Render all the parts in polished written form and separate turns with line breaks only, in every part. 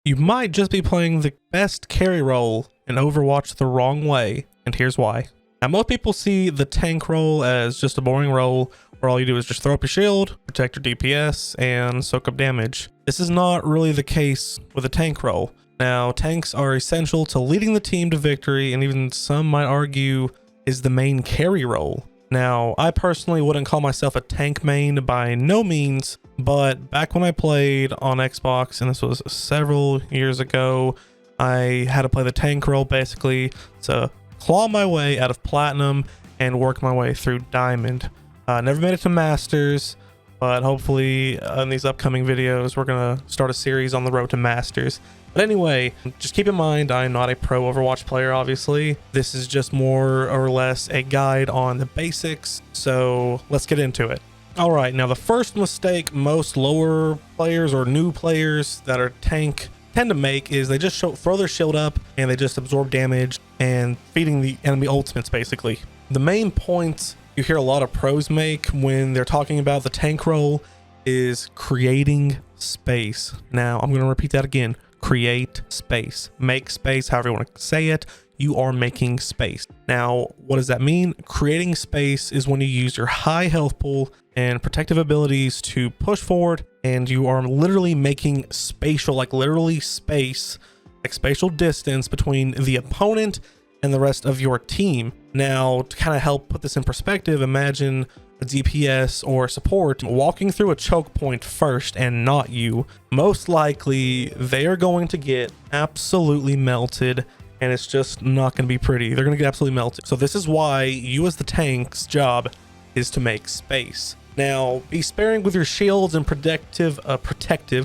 you might just be playing the best carry role in Overwatch the wrong way, and here's why. Now, most people see the tank role as just a boring role where all you do is just throw up your shield, protect your DPS, and soak up damage. This is not really the case with a tank role. Now, tanks are essential to leading the team to victory, and even some might argue is the main carry role. Now, I personally wouldn't call myself a tank main by no means, but back when I played on Xbox, and this was several years ago, I had to play the tank role basically to claw my way out of Platinum and work my way through Diamond. Never made it to Masters, but hopefully in these upcoming videos, we're gonna start a series on the road to Masters. But anyway, just keep in mind, I'm not a pro Overwatch player, obviously. This is just more or less a guide on the basics, so let's get into it. All right, now the first mistake most lower players or new players that are tank tend to make is they just throw their shield up and they just absorb damage and feeding the enemy ultimates, basically. The main point you hear a lot of pros make when they're talking about the tank role is creating space. Now, I'm going to repeat that again. Create space. Make space, however you want to say it. You are making space. Now, what does that mean? Creating space is when you use your high health pool and protective abilities to push forward, and you are literally making spatial, like literally space, like spatial distance between the opponent and the rest of your team. Now, to kind of help put this in perspective, imagine a DPS or support walking through a choke point first and not you. Most likely, they are going to get absolutely melted, and it's just not going to be pretty. They're going to get absolutely melted. So this is why you as the tank's job is to make space. Now, be sparing with your shields and protective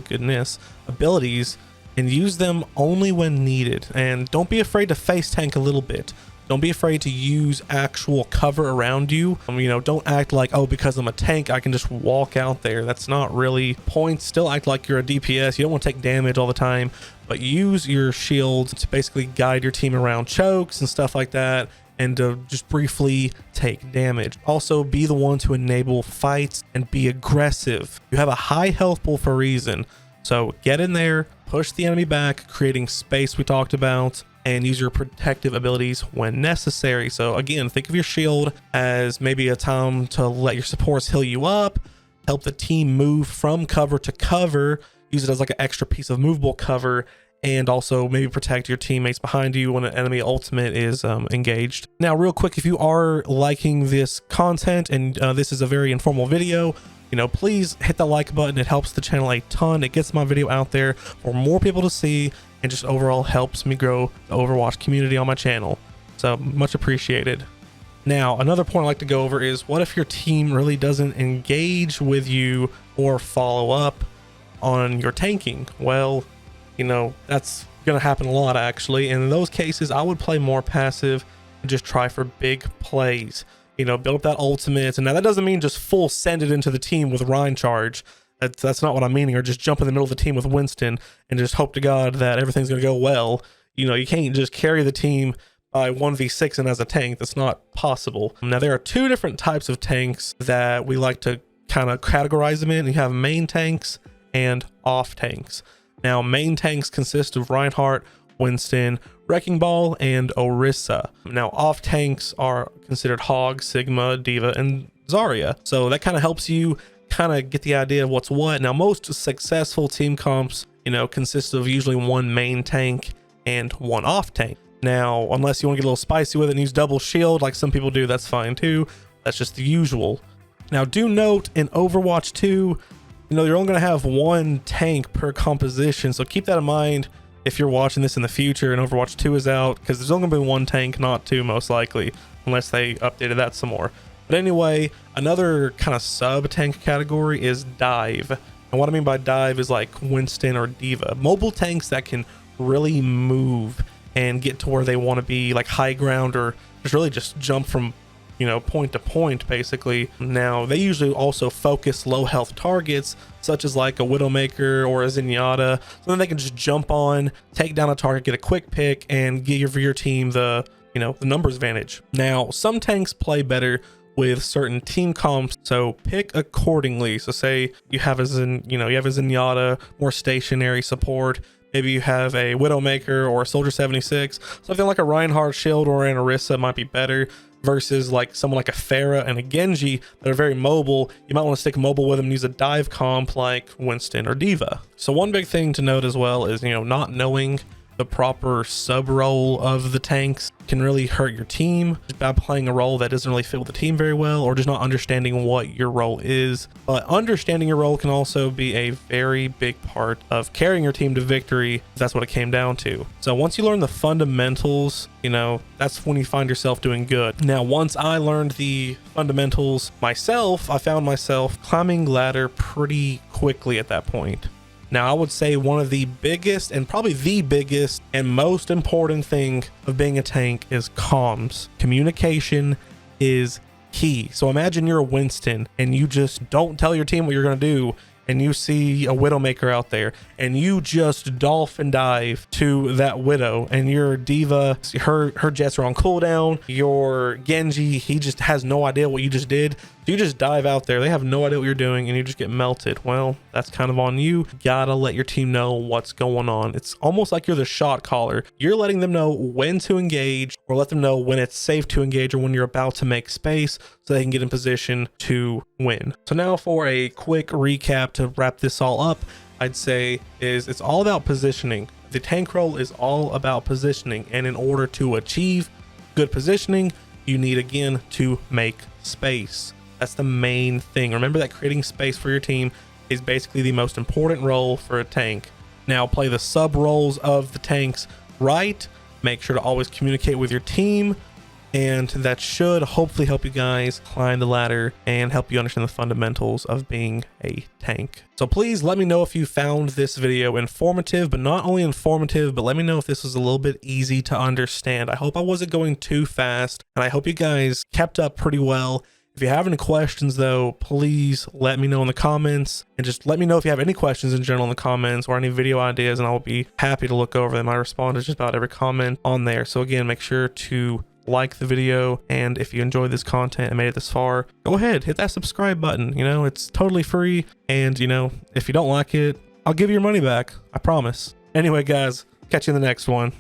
goodness abilities, and use them only when needed. And don't be afraid to face tank a little bit. Don't be afraid to use actual cover around you. You know, don't act like, oh, because I'm a tank, I can just walk out there. That's not really point. Still act like you're a DPS. You don't want to take damage all the time, but use your shield to basically guide your team around chokes and stuff like that, and to just briefly take damage. Also, be the one to enable fights and be aggressive. You have a high health pool for a reason. So get in there, push the enemy back, creating space we talked about, and use your protective abilities when necessary. So again, think of your shield as maybe a time to let your supports heal you up, help the team move from cover to cover, use it as like an extra piece of movable cover, and also maybe protect your teammates behind you when an enemy ultimate is engaged. Now, real quick, if you are liking this content and this is a very informal video, you know, please hit the like button. It helps the channel a ton. It gets my video out there for more people to see, and just overall helps me grow the Overwatch community on my channel. So much appreciated. Now, another point I like to go over is, what if your team really doesn't engage with you or follow up on your tanking? Well, you know, that's going to happen a lot, actually. And in those cases, I would play more passive and just try for big plays. You know, build up that ultimate. And now that doesn't mean just full send it into the team with Rhine charge. That's not what I'm meaning, or just jump in the middle of the team with Winston and just hope to God that everything's going to go well. You know, you can't just carry the team by 1v6 and as a tank. That's not possible. Now, there are two different types of tanks that we like to kind of categorize them in. You have main tanks and off tanks. Now, main tanks consist of Reinhardt, Winston, Wrecking Ball, and Orisa. Now, off tanks are considered Hog, Sigma, Diva, and Zarya. So that kind of helps you kind of get the idea of what's what. Now, most successful team comps, you know, consist of usually one main tank and one off tank. Now, unless you want to get a little spicy with it and use double shield like some people do, that's fine too. That's just the usual. Now, do note in Overwatch 2, you know, you're only going to have one tank per composition, so keep that in mind if you're watching this in the future and Overwatch 2 is out, because there's only going to be one tank, not two, most likely, unless they updated that some more. But anyway, another kind of sub-tank category is dive. And what I mean by dive is like Winston or Diva. Mobile tanks that can really move and get to where they want to be, like high ground, or just really just jump from, you know, point to point, basically. Now, they usually also focus low health targets, such as like a Widowmaker or a Zenyatta, so then they can just jump on, take down a target, get a quick pick, and give your team the, you know, the numbers advantage. Now, some tanks play better with certain team comps, so pick accordingly. So say you have a Zenyatta, more stationary support, Maybe you have a Widowmaker or a Soldier 76. Something like a Reinhardt shield or an Orisa might be better versus like someone like a Pharah and a Genji that are very mobile. You might want to stick mobile with them and use a dive comp like Winston or Diva. So one big thing to note as well is, not knowing the proper sub role of the tanks can really hurt your team by playing a role that doesn't really fit with the team very well, or just not understanding what your role is. But understanding your role can also be a very big part of carrying your team to victory. That's what it came down to. So once you learn the fundamentals, that's when you find yourself doing good. Now, once I learned the fundamentals myself, I found myself climbing ladder pretty quickly at that point. Now, I would say one of the biggest and probably the biggest and most important thing of being a tank is comms. Communication is key. So imagine you're a Winston and you just don't tell your team what you're going to do, and you see a Widowmaker out there and you just dolphin dive to that Widow, and your Diva, her jets are on cooldown, your Genji, he just has no idea what you just did. So you just dive out there, they have no idea what you're doing, and you just get melted. Well, that's kind of on you. Gotta let your team know what's going on. It's almost like you're the shot caller. You're letting them know when to engage, or let them know when it's safe to engage, or when you're about to make space so they can get in position to win. So now for a quick recap to wrap this all up, I'd say it's all about positioning. The tank role is all about positioning, and in order to achieve good positioning, you need again to make space. That's the main thing. Remember that creating space for your team is basically the most important role for a tank. Now, play the sub roles of the tanks right. Make sure to always communicate with your team, and that should hopefully help you guys climb the ladder and help you understand the fundamentals of being a tank. So please let me know if you found this video informative, but not only informative, but let me know if this was a little bit easy to understand. I hope I wasn't going too fast, and I hope you guys kept up pretty well. If you have any questions though, please let me know in the comments, and just let me know if you have any questions in general in the comments or any video ideas, and I'll be happy to look over them. I respond to just about every comment on there. So again, make sure to like the video, and if you enjoyed this content and made it this far, go ahead, hit that subscribe button. It's totally free, and if you don't like it, I'll give you your money back, I promise. Anyway guys, catch you in the next one.